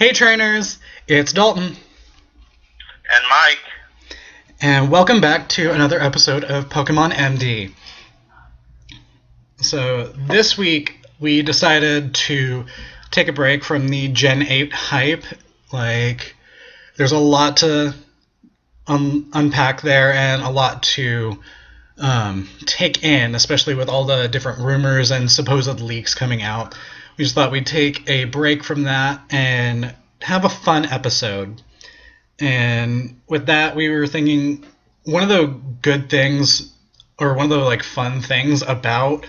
Hey trainers, it's Dalton. And Mike. And welcome back to another episode of Pokemon MD. So this week we decided to take a break from the Gen 8 hype. There's a lot to unpack there and a lot to take in, especially with all the different rumors and supposed leaks coming out. We just thought we'd take a break from that and have a fun episode. And with that, we were thinking one of the good things, or one of the fun things about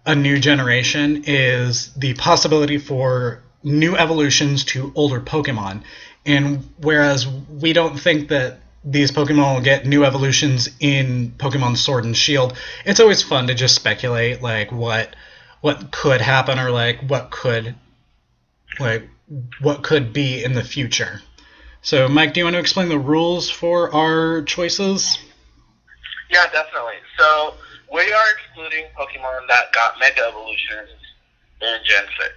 a new generation is the possibility for new evolutions to older Pokemon. And whereas we don't think that these Pokemon will get new evolutions in Pokemon Sword and Shield, it's always fun to just speculate what could happen, or what could be in the future. So, Mike, do you want to explain the rules for our choices? Yeah, definitely. So, we are excluding Pokemon that got Mega Evolutions in Gen 6.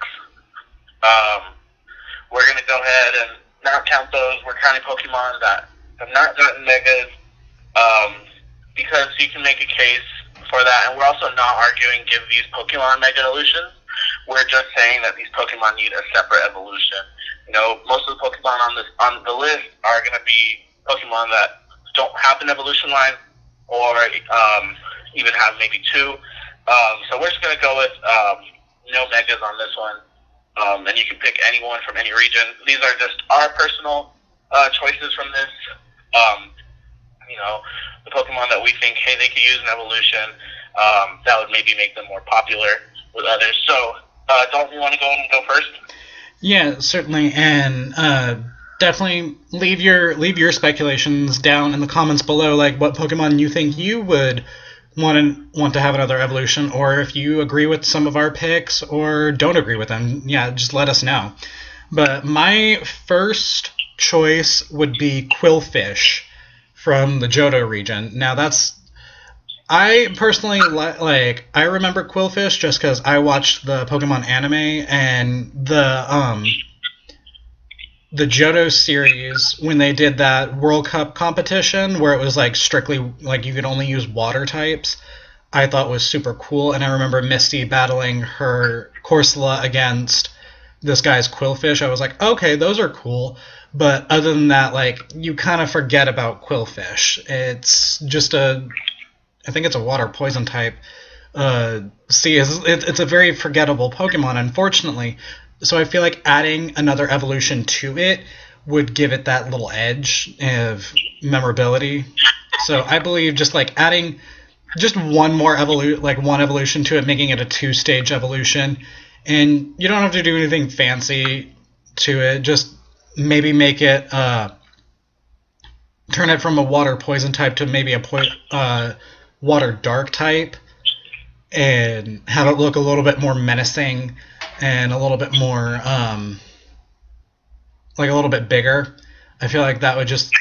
We're going to go ahead and not count those. We're counting Pokemon that have not gotten Megas, because you can make a case for that. And we're also not arguing give these Pokemon Mega Evolutions. We're just saying that these Pokemon need a separate evolution. You know, most of the Pokemon on the list are going to be Pokemon that don't have an evolution line, or even have maybe two. So we're just going to go with no Megas on this one. And you can pick anyone from any region. These are just our personal choices from this. The Pokemon that we think, hey, they could use an evolution, that would maybe make them more popular with others. So, Dalton, you want to go first? Yeah, certainly, and definitely leave your speculations down in the comments below, what Pokemon you think you would want to have another evolution, or if you agree with some of our picks or don't agree with them. Yeah, just let us know. But my first choice would be Quillfish from the Johto region. Now I personally I remember Quillfish just because I watched the Pokemon anime, and the Johto series, when they did that World Cup competition where it was strictly you could only use water types, I thought was super cool. And I remember Misty battling her Corsola against this guy's Quillfish. I was like, okay, those are cool. But other than that, you kind of forget about Quillfish. It's just I think it's a water poison type. It's a very forgettable Pokemon, unfortunately. So I feel like adding another evolution to it would give it that little edge of memorability. So I believe just adding just one more one evolution to it, making it a 2-stage evolution, and you don't have to do anything fancy to it. Just maybe make it turn it from a water poison type to maybe a water dark type, and have it look a little bit more menacing and a little bit more a little bit bigger. I feel like that would just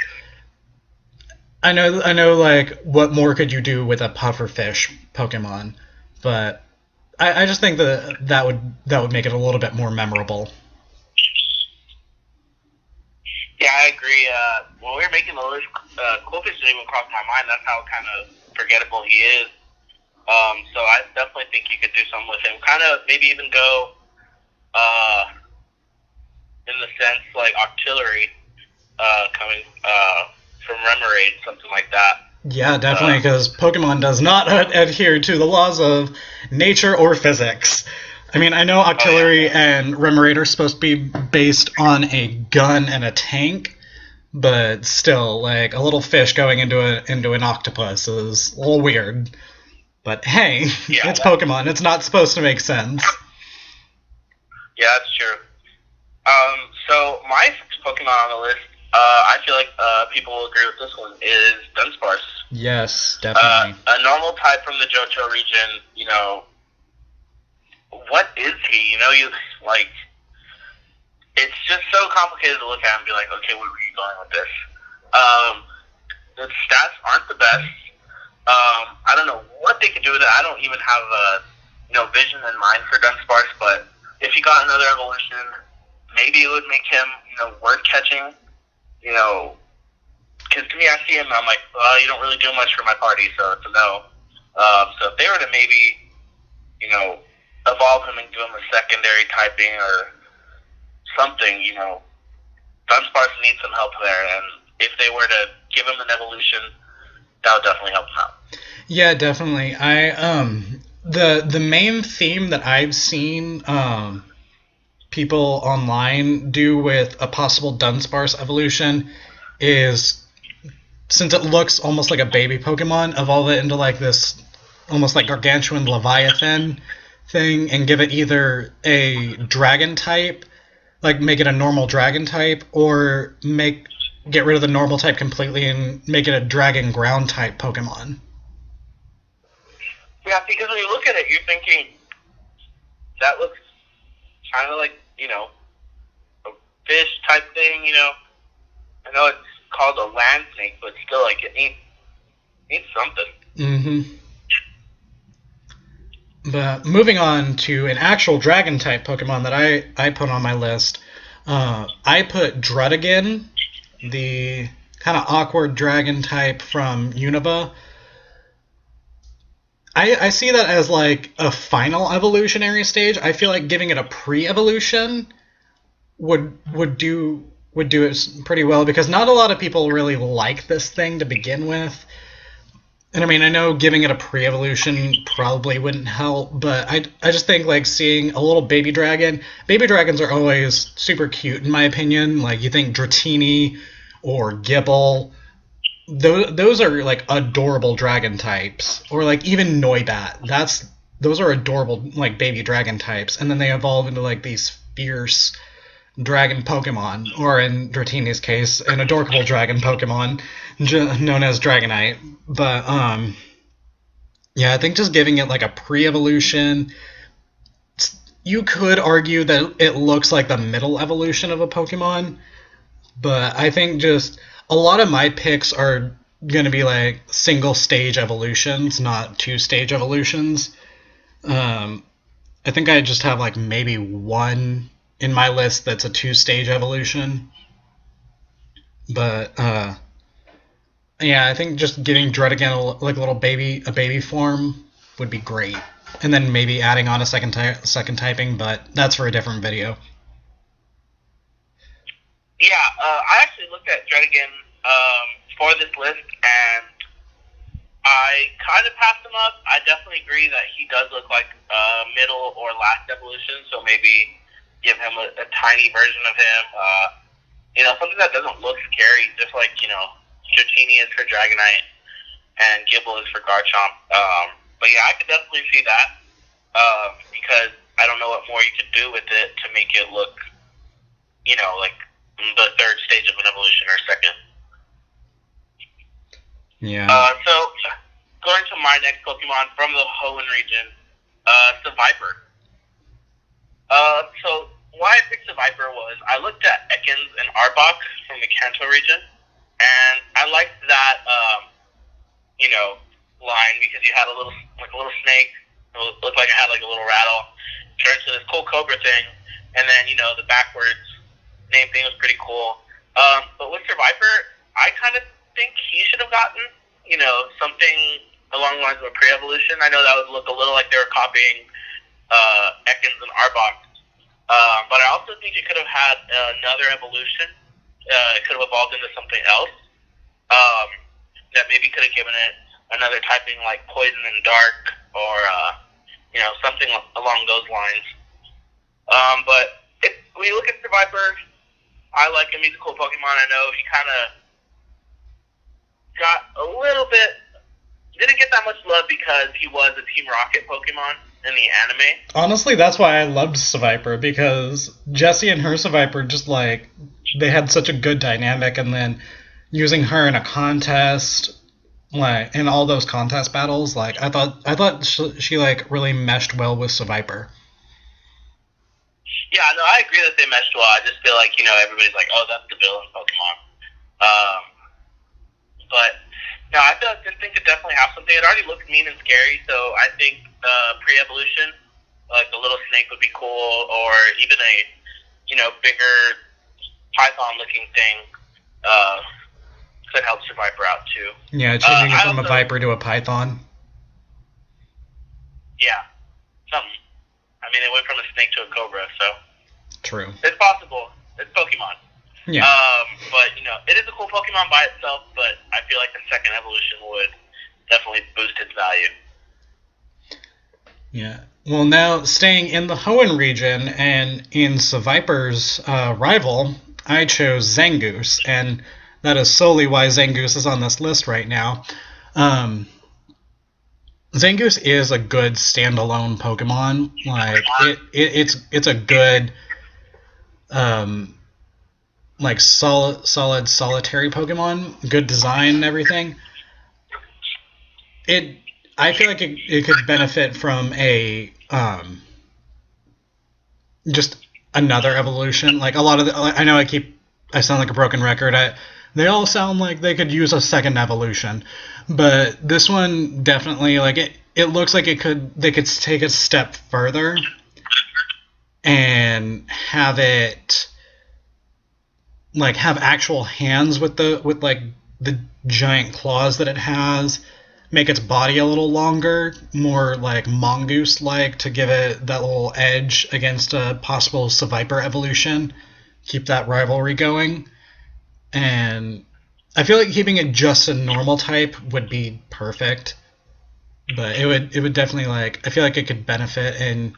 I know what more could you do with a pufferfish Pokemon, but I just think that would make it a little bit more memorable. Yeah, I agree. When we were making the list, Quillfish didn't even cross my mind. That's how kind of forgettable he is. So I definitely think you could do something with him. Kind of maybe even go in the sense Octillery coming from Remoraid, something like that. Yeah, definitely, because Pokemon does not adhere to the laws of nature or physics. I mean, I know Octillery and Remoraid are supposed to be based on a gun and a tank, but still, a little fish going into an octopus is a little weird. But hey, yeah, it's Pokemon. It's not supposed to make sense. Yeah, that's true. So my Pokemon on the list, I feel like people will agree with this one, is Dunsparce. Yes, definitely. A normal type from the Johto region. What is he? It's just so complicated to look at and be like, okay, where are you going with this? The stats aren't the best. I don't know what they could do with it. I don't even have a vision in mind for Dunsparce, but if he got another evolution, maybe it would make him, worth catching, because to me, I see him and I'm like, well, you don't really do much for my party, so it's a no. So if they were to maybe, evolve him and give him a secondary typing or something, Dunsparce needs some help there, and if they were to give him an evolution, that would definitely help him out. Yeah, definitely. The main theme that I've seen people online do with a possible Dunsparce evolution is, since it looks almost like a baby Pokemon, evolve it into like this almost like gargantuan Leviathan thing and give it either a dragon type, like make it a normal dragon type, or get rid of the normal type completely and make it a dragon ground type Pokemon. Yeah, because when you look at it, you're thinking, that looks kind of like, a fish type thing, I know it's called a land snake, but still, like, it needs something. Mm-hmm. But moving on to an actual dragon type Pokemon that I put on my list, I put Druddigon, the kind of awkward dragon type from Unova. I see that as like a final evolutionary stage. I feel like giving it a pre-evolution would do it pretty well, because not a lot of people really like this thing to begin with. And I mean, I know giving it a pre-evolution probably wouldn't help, but I just think like seeing a little baby dragon. Baby dragons are always super cute in my opinion. Like you think Dratini or Gibble. Those are like adorable dragon types, or like even Noibat. Those are adorable like baby dragon types, and then they evolve into like these fierce dragon Pokemon, or in Dratini's case, an adorable dragon Pokemon known as Dragonite. But yeah, I think just giving it like a pre-evolution, you could argue that it looks like the middle evolution of a Pokemon, but I think just a lot of my picks are going to be like single stage evolutions, not two stage evolutions. I think I just have like maybe one in my list that's a two stage evolution. But yeah, I think just giving Druddigon like a little a baby form would be great, and then maybe adding on a second typing, but that's for a different video. Yeah, I actually looked at Druddigon for this list, and I kind of passed him up. I definitely agree that he does look like middle or last evolution, so maybe give him a tiny version of him. Something that doesn't look scary, just like, Dratini is for Dragonite and Gibble is for Garchomp. But yeah, I could definitely see that, because I don't know what more you could do with it to make it look, like the third stage of an evolution or second. Yeah. So, going to my next Pokemon from the Hoenn region, Seviper. So, why I picked Seviper was I looked at Ekans and Arbok from the Kanto region, and I liked that, line, because you had a little snake. It looked like it had like a little rattle. Turned to this cool cobra thing, and then, the backwards name thing was pretty cool. But with Seviper, I kind of think he should have gotten, something along the lines of a pre-evolution. I know that would look a little like they were copying Ekans and Arbok. But I also think it could have had another evolution. It could have evolved into something else that maybe could have given it another typing like Poison and Dark, or something along those lines. But when you look at Seviper, I like him. He's a cool Pokemon. I know he kind of got a little bit, didn't get that much love because he was a Team Rocket Pokemon in the anime. Honestly, that's why I loved Seviper, because Jessie and her Seviper just like, they had such a good dynamic, and then using her in a contest, like in all those contest battles, like I thought she like really meshed well with Seviper. Yeah, no, I agree that they meshed well. I just feel like, everybody's like, oh, that's the villain Pokemon. But no, I think it definitely have something. It already looks mean and scary, so I think pre-evolution, like a little snake would be cool, or even a bigger python-looking thing could help your Viper out too. Yeah, changing it from a Viper to a Python. Yeah, something. I mean, it went from a snake to a cobra, so. True. It's possible. It's Pokemon. Yeah. But, it is a cool Pokemon by itself, but I feel like the second evolution would definitely boost its value. Yeah. Well, now, staying in the Hoenn region and in Seviper's rival, I chose Zangoose, and that is solely why Zangoose is on this list right now. Zangoose is a good standalone Pokemon. Like, it's a good, like, solid solitary Pokemon. Good design and everything. I feel like it could benefit from just another evolution. Like, a lot of I know I sound like a broken record. They all sound like they could use a second evolution, but this one definitely, like, it looks like they could take a step further and have it, like, have actual hands with the giant claws that it has, make its body a little longer, more like Mongoose-like, to give it that little edge against a possible Seviper evolution, keep that rivalry going. And I feel like keeping it just a normal type would be perfect, but it would definitely, like, I feel like it could benefit. And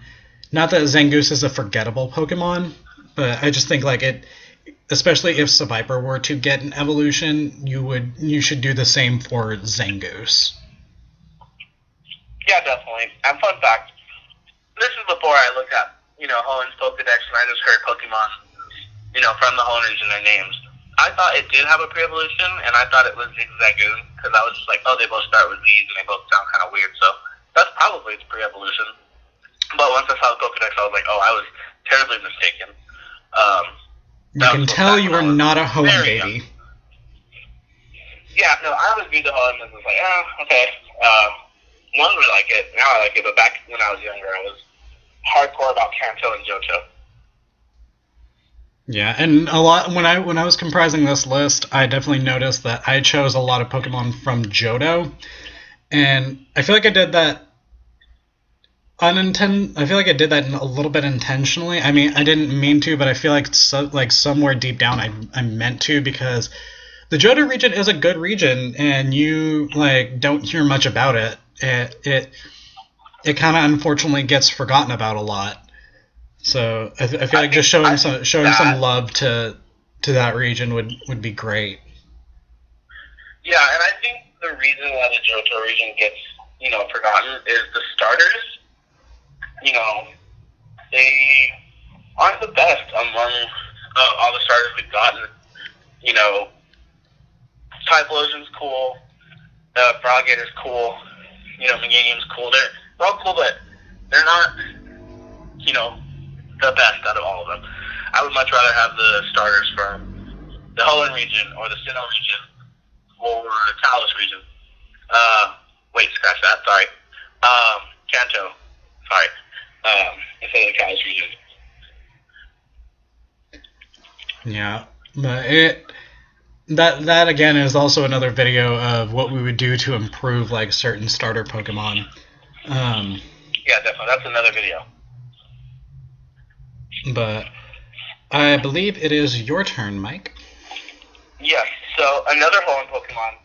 not that Zangoose is a forgettable Pokemon, but I just think, like, especially if Seviper were to get an evolution, you should do the same for Zangoose. Yeah, definitely. And fun fact, this is before I looked at, Hoenn's Pokedex, and I just heard Pokemon, from the Hoenn region, their names. I thought it did have a pre-evolution, and I thought it was Zigzagoon, because I was just like, oh, they both start with Z's, and they both sound kind of weird, so that's probably its pre-evolution. But once I saw the Pokedex, I was like, oh, I was terribly mistaken. You can tell you are not a Hoenn baby. Young. Yeah, no, I always viewed the Hoenn and was like, okay. One really like it, now I like it, but back when I was younger, I was hardcore about Kanto and Johto. Yeah, and a lot when I was comprising this list, I definitely noticed that I chose a lot of Pokemon from Johto, and I feel like I did that I feel like I did that a little bit intentionally. I mean, I didn't mean to, but I feel like somewhere deep down I meant to, because the Johto region is a good region, and you, like, don't hear much about it. It kind of unfortunately gets forgotten about a lot. So I feel like just showing some love to that region would be great. Yeah, and I think the reason why the Johto region gets forgotten is the starters. They aren't the best among all the starters we've gotten. Typhlosion's cool, Froggator's cool, Meganium's cool. They're all cool, but they're not, the best out of all of them. I would much rather have the starters from the Hoenn region or the Sinnoh region or the Kalos region. Wait, scratch that. Sorry. Kanto. Sorry. Instead of the Kalos region. Yeah, but that again is also another video of what we would do to improve, like, certain starter Pokemon. Yeah, definitely. That's another video. But I believe it is your turn, Mike. Yes. So another Hoenn Pokemon,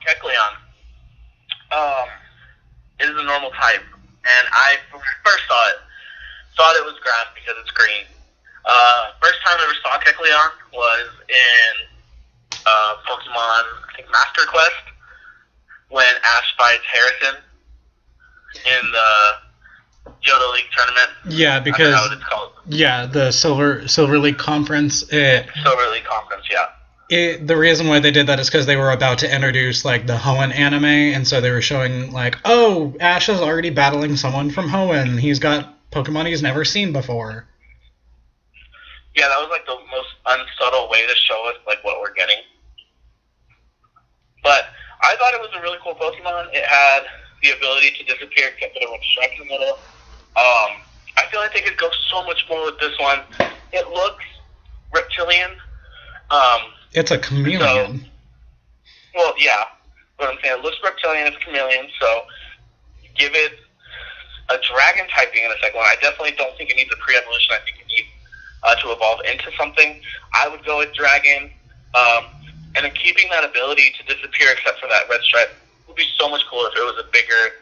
Kecleon, is a normal type, and I, when I first saw it, thought it was grass because it's green. First time I ever saw Kecleon was in Pokemon, I think, Master Quest, when Ash fights Harrison in the Johto League tournament. Yeah, because I don't know what it's called. Yeah, the Silver League Conference. Silver League Conference, yeah. The reason why they did that is because they were about to introduce, like, the Hoenn anime, and so they were showing, like, oh, Ash is already battling someone from Hoenn. He's got Pokemon he's never seen before. Yeah, that was, like, the most unsubtle way to show us, like, what we're getting. But I thought it was a really cool Pokemon. It had the ability to disappear, except that it went straight in the middle. I feel like they could go so much more with this one. It looks reptilian. It's a chameleon. So, well, yeah. But I'm saying it looks reptilian, it's chameleon, so give it a dragon typing in a second one. I definitely don't think it needs a pre-evolution. I think it needs to evolve into something. I would go with dragon. And then keeping that ability to disappear except for that red stripe would be so much cooler if it was a bigger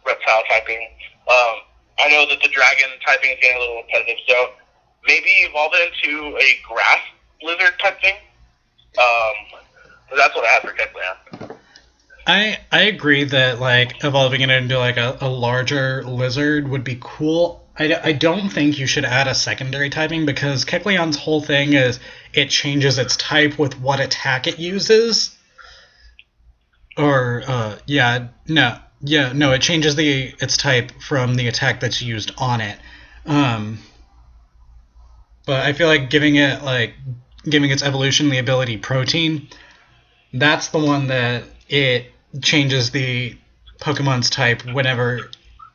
reptile typing. I know that the dragon typing is getting a little repetitive, so maybe evolve it into a grass lizard type thing. But that's what I have for Kecleon. I agree that like evolving it into like a larger lizard would be cool. I don't think you should add a secondary typing because Kecleon's whole thing is it changes its type with what attack it uses. Or it changes its type from the attack that's used on it. But I feel like giving its evolution the ability Protein, that's the one that it changes the Pokemon's type whenever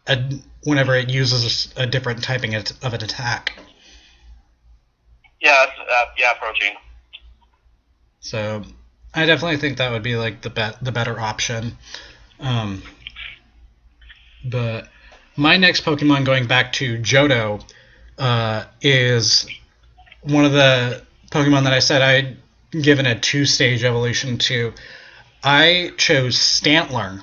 it uses a different typing of an attack. Yeah, Protein. So I definitely think that would be like the better option. But my next Pokemon, going back to Johto, is one of the Pokemon that I said I'd given a 2-stage evolution to. I chose Stantler,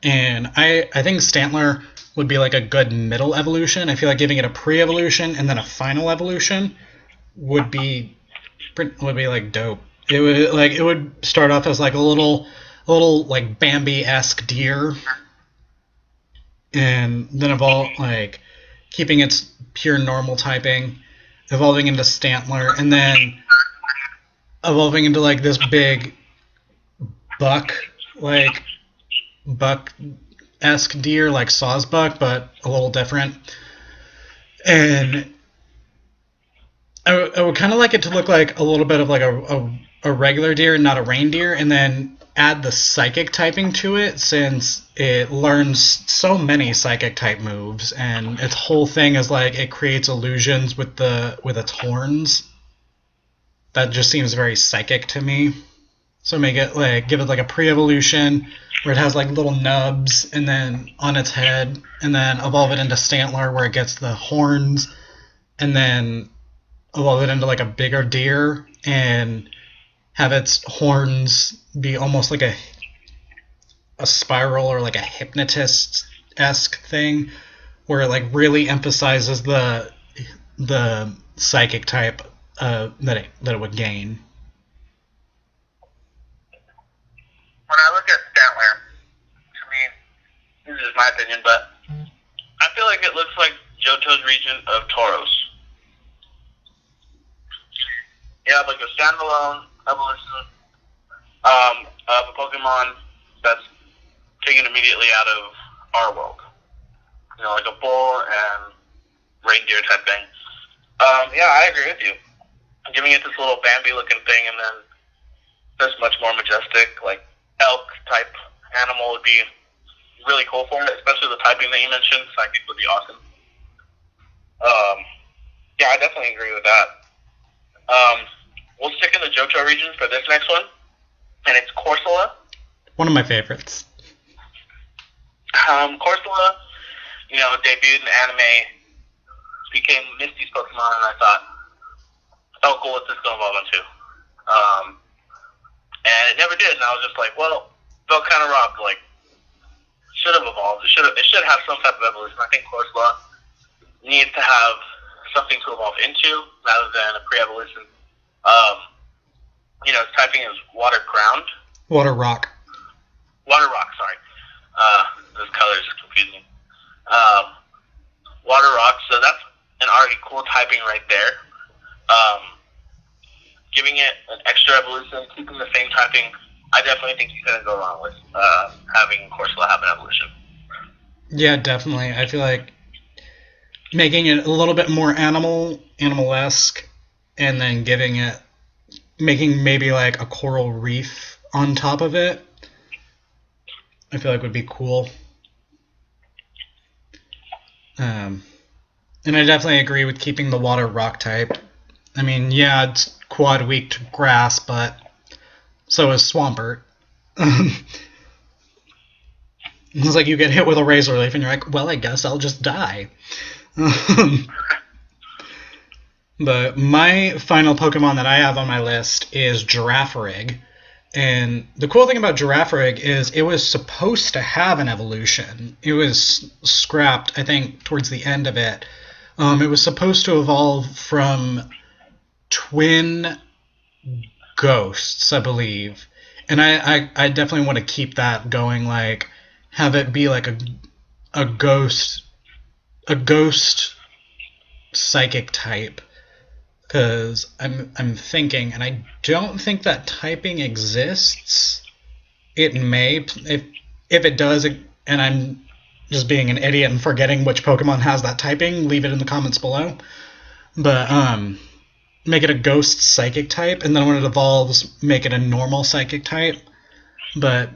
and I think Stantler would be like a good middle evolution. I feel like giving it a pre-evolution and then a final evolution would be like dope. It would start off as like a little like Bambi-esque deer, and then evolve, like keeping its pure normal typing, evolving into Stantler, and then evolving into like this big buck-esque deer, like Sawsbuck, but a little different. And I would kind of like it to look like a little bit of like a regular deer and not a reindeer, and then add the psychic typing to it, since it learns so many psychic type moves, and its whole thing is like it creates illusions with its horns. That just seems very psychic to me. So give it like a pre-evolution where it has like little nubs and then on its head, and then evolve it into Stantler where it gets the horns, and then evolve it into like a bigger deer and have its horns be almost like a spiral or like a hypnotist-esque thing, where it like really emphasizes the psychic type that it would gain. When I look at Stantler, to me, this is my opinion, but I feel like it looks like Johto's region of Tauros. You have like a standalone evolution of a Pokemon that's taken immediately out of our world. You know, like a bull and reindeer type thing. Yeah, I agree with you. Giving it this little Bambi-looking thing, and then this much more majestic, like elk-type animal would be really cool for it, especially the typing that you mentioned. Psychic would be awesome. Yeah, I definitely agree with that. We'll stick in the Johto region for this next one, and it's Corsola. One of my favorites. Corsola, debuted in anime, became Misty's Pokemon, and I thought, oh, cool, what's this going to evolve into? And it never did, and I was just like, well, felt kind of robbed. Like, should have evolved. It should have some type of evolution. I think Corsola needs to have something to evolve into rather than a pre-evolution. Its typing is water ground. Water rock. Water rock, sorry. Those colors confuse me. Water rock, so that's an already cool typing right there. Giving it an extra evolution, keeping the same typing, I definitely think you couldn't go wrong with having Corsola have an evolution. Yeah, definitely. I feel like making it a little bit more animal-esque, and then making maybe like a coral reef on top of it, I feel like would be cool. And I definitely agree with keeping the water rock type. I mean, yeah, it's quad weak to grass, but so is Swampert. It's like you get hit with a razor leaf and you're like, well, I guess I'll just die. But my final Pokemon that I have on my list is Girafarig. And the cool thing about Girafarig is it was supposed to have an evolution. It was scrapped, I think, towards the end of it. It was supposed to evolve from twin ghosts, I believe. And I definitely want to keep that going, like, have it be like a ghost psychic type. Because I'm thinking, and I don't think that typing exists. It may, if it does, and I'm just being an idiot and forgetting which Pokemon has that typing, leave it in the comments below. But make it a ghost psychic type, and then when it evolves, make it a normal psychic type. But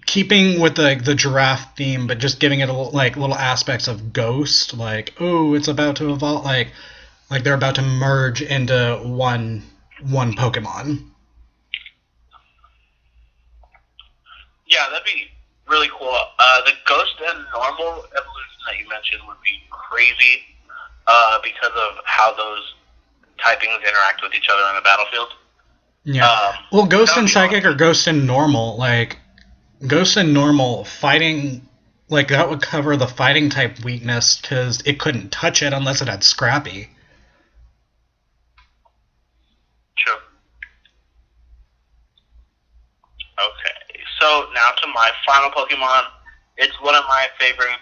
keeping with the giraffe theme, but just giving it little aspects of ghost, like, oh, it's about to evolve, like they're about to merge into one Pokemon. Yeah, that'd be really cool. The ghost and normal evolution that you mentioned would be crazy because of how those typings interact with each other on the battlefield. Yeah. Well, ghost and psychic or ghost and normal, like ghost and normal fighting, like that would cover the fighting type weakness because it couldn't touch it unless it had Scrappy. True. Okay, so now to my final Pokemon. It's one of my favorites,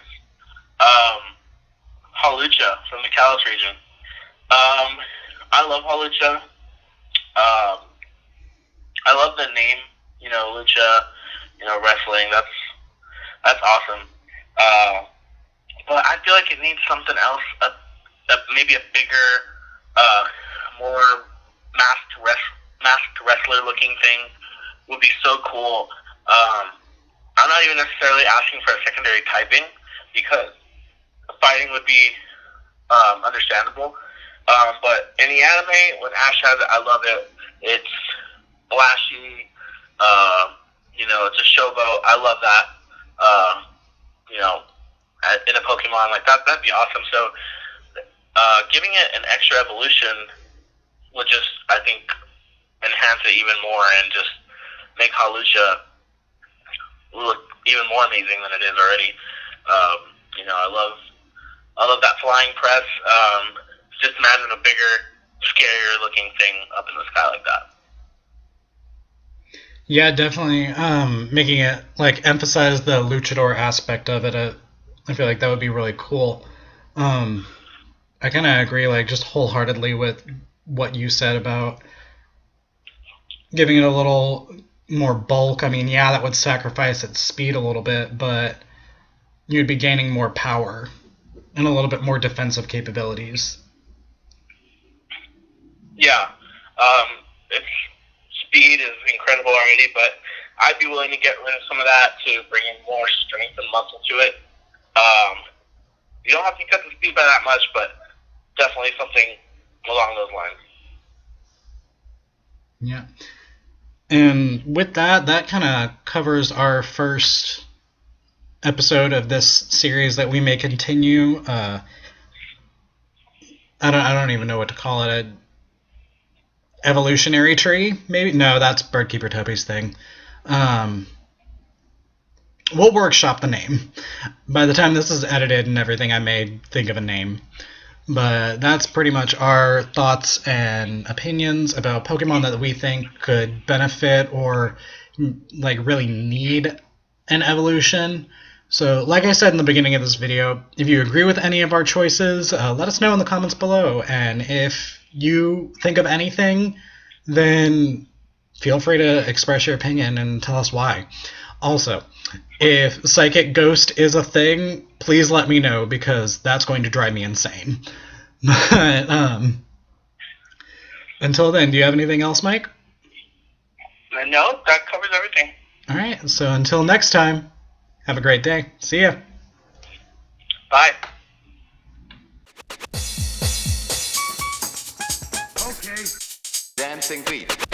Hawlucha from the Kalos region. I love Hawlucha. I love the name, Lucha, wrestling. That's awesome. But I feel like it needs something else, maybe a bigger, more masked wrestler looking thing would be so cool. I'm not even necessarily asking for a secondary typing because fighting would be understandable. But in the anime, when Ash has it, I love it. It's flashy. It's a showboat. I love that. In a Pokemon like that, that'd be awesome. So, giving it an extra evolution would just, I think, enhance it even more and just make Hawlucha look even more amazing than it is already. I love that flying press. Just imagine a bigger, scarier looking thing up in the sky like that. Yeah, definitely. Making it emphasize the luchador aspect of it. I feel like that would be really cool. I kind of agree, just wholeheartedly with what you said about giving it a little more bulk. I mean, yeah, that would sacrifice its speed a little bit, but you'd be gaining more power and a little bit more defensive capabilities. Yeah, its speed is incredible already, but I'd be willing to get rid of some of that to bring in more strength and muscle to it. You don't have to cut the speed by that much, but definitely something along those lines. Yeah. And with that kind of covers our first episode of this series that we may continue. I don't even know what to call it. Evolutionary tree, maybe? No, that's Birdkeeper Topi's thing. We'll workshop the name. By the time this is edited and everything, I may think of a name. But that's pretty much our thoughts and opinions about Pokemon that we think could benefit or really need an evolution. So like I said in the beginning of this video, if you agree with any of our choices, let us know in the comments below. And if you think of anything, then feel free to express your opinion and tell us why. Also, if Psychic Ghost is a thing, please let me know because that's going to drive me insane. But until then, do you have anything else, Mike? No, that covers everything. All right, so until next time, have a great day. See ya. Bye. Dancing beat.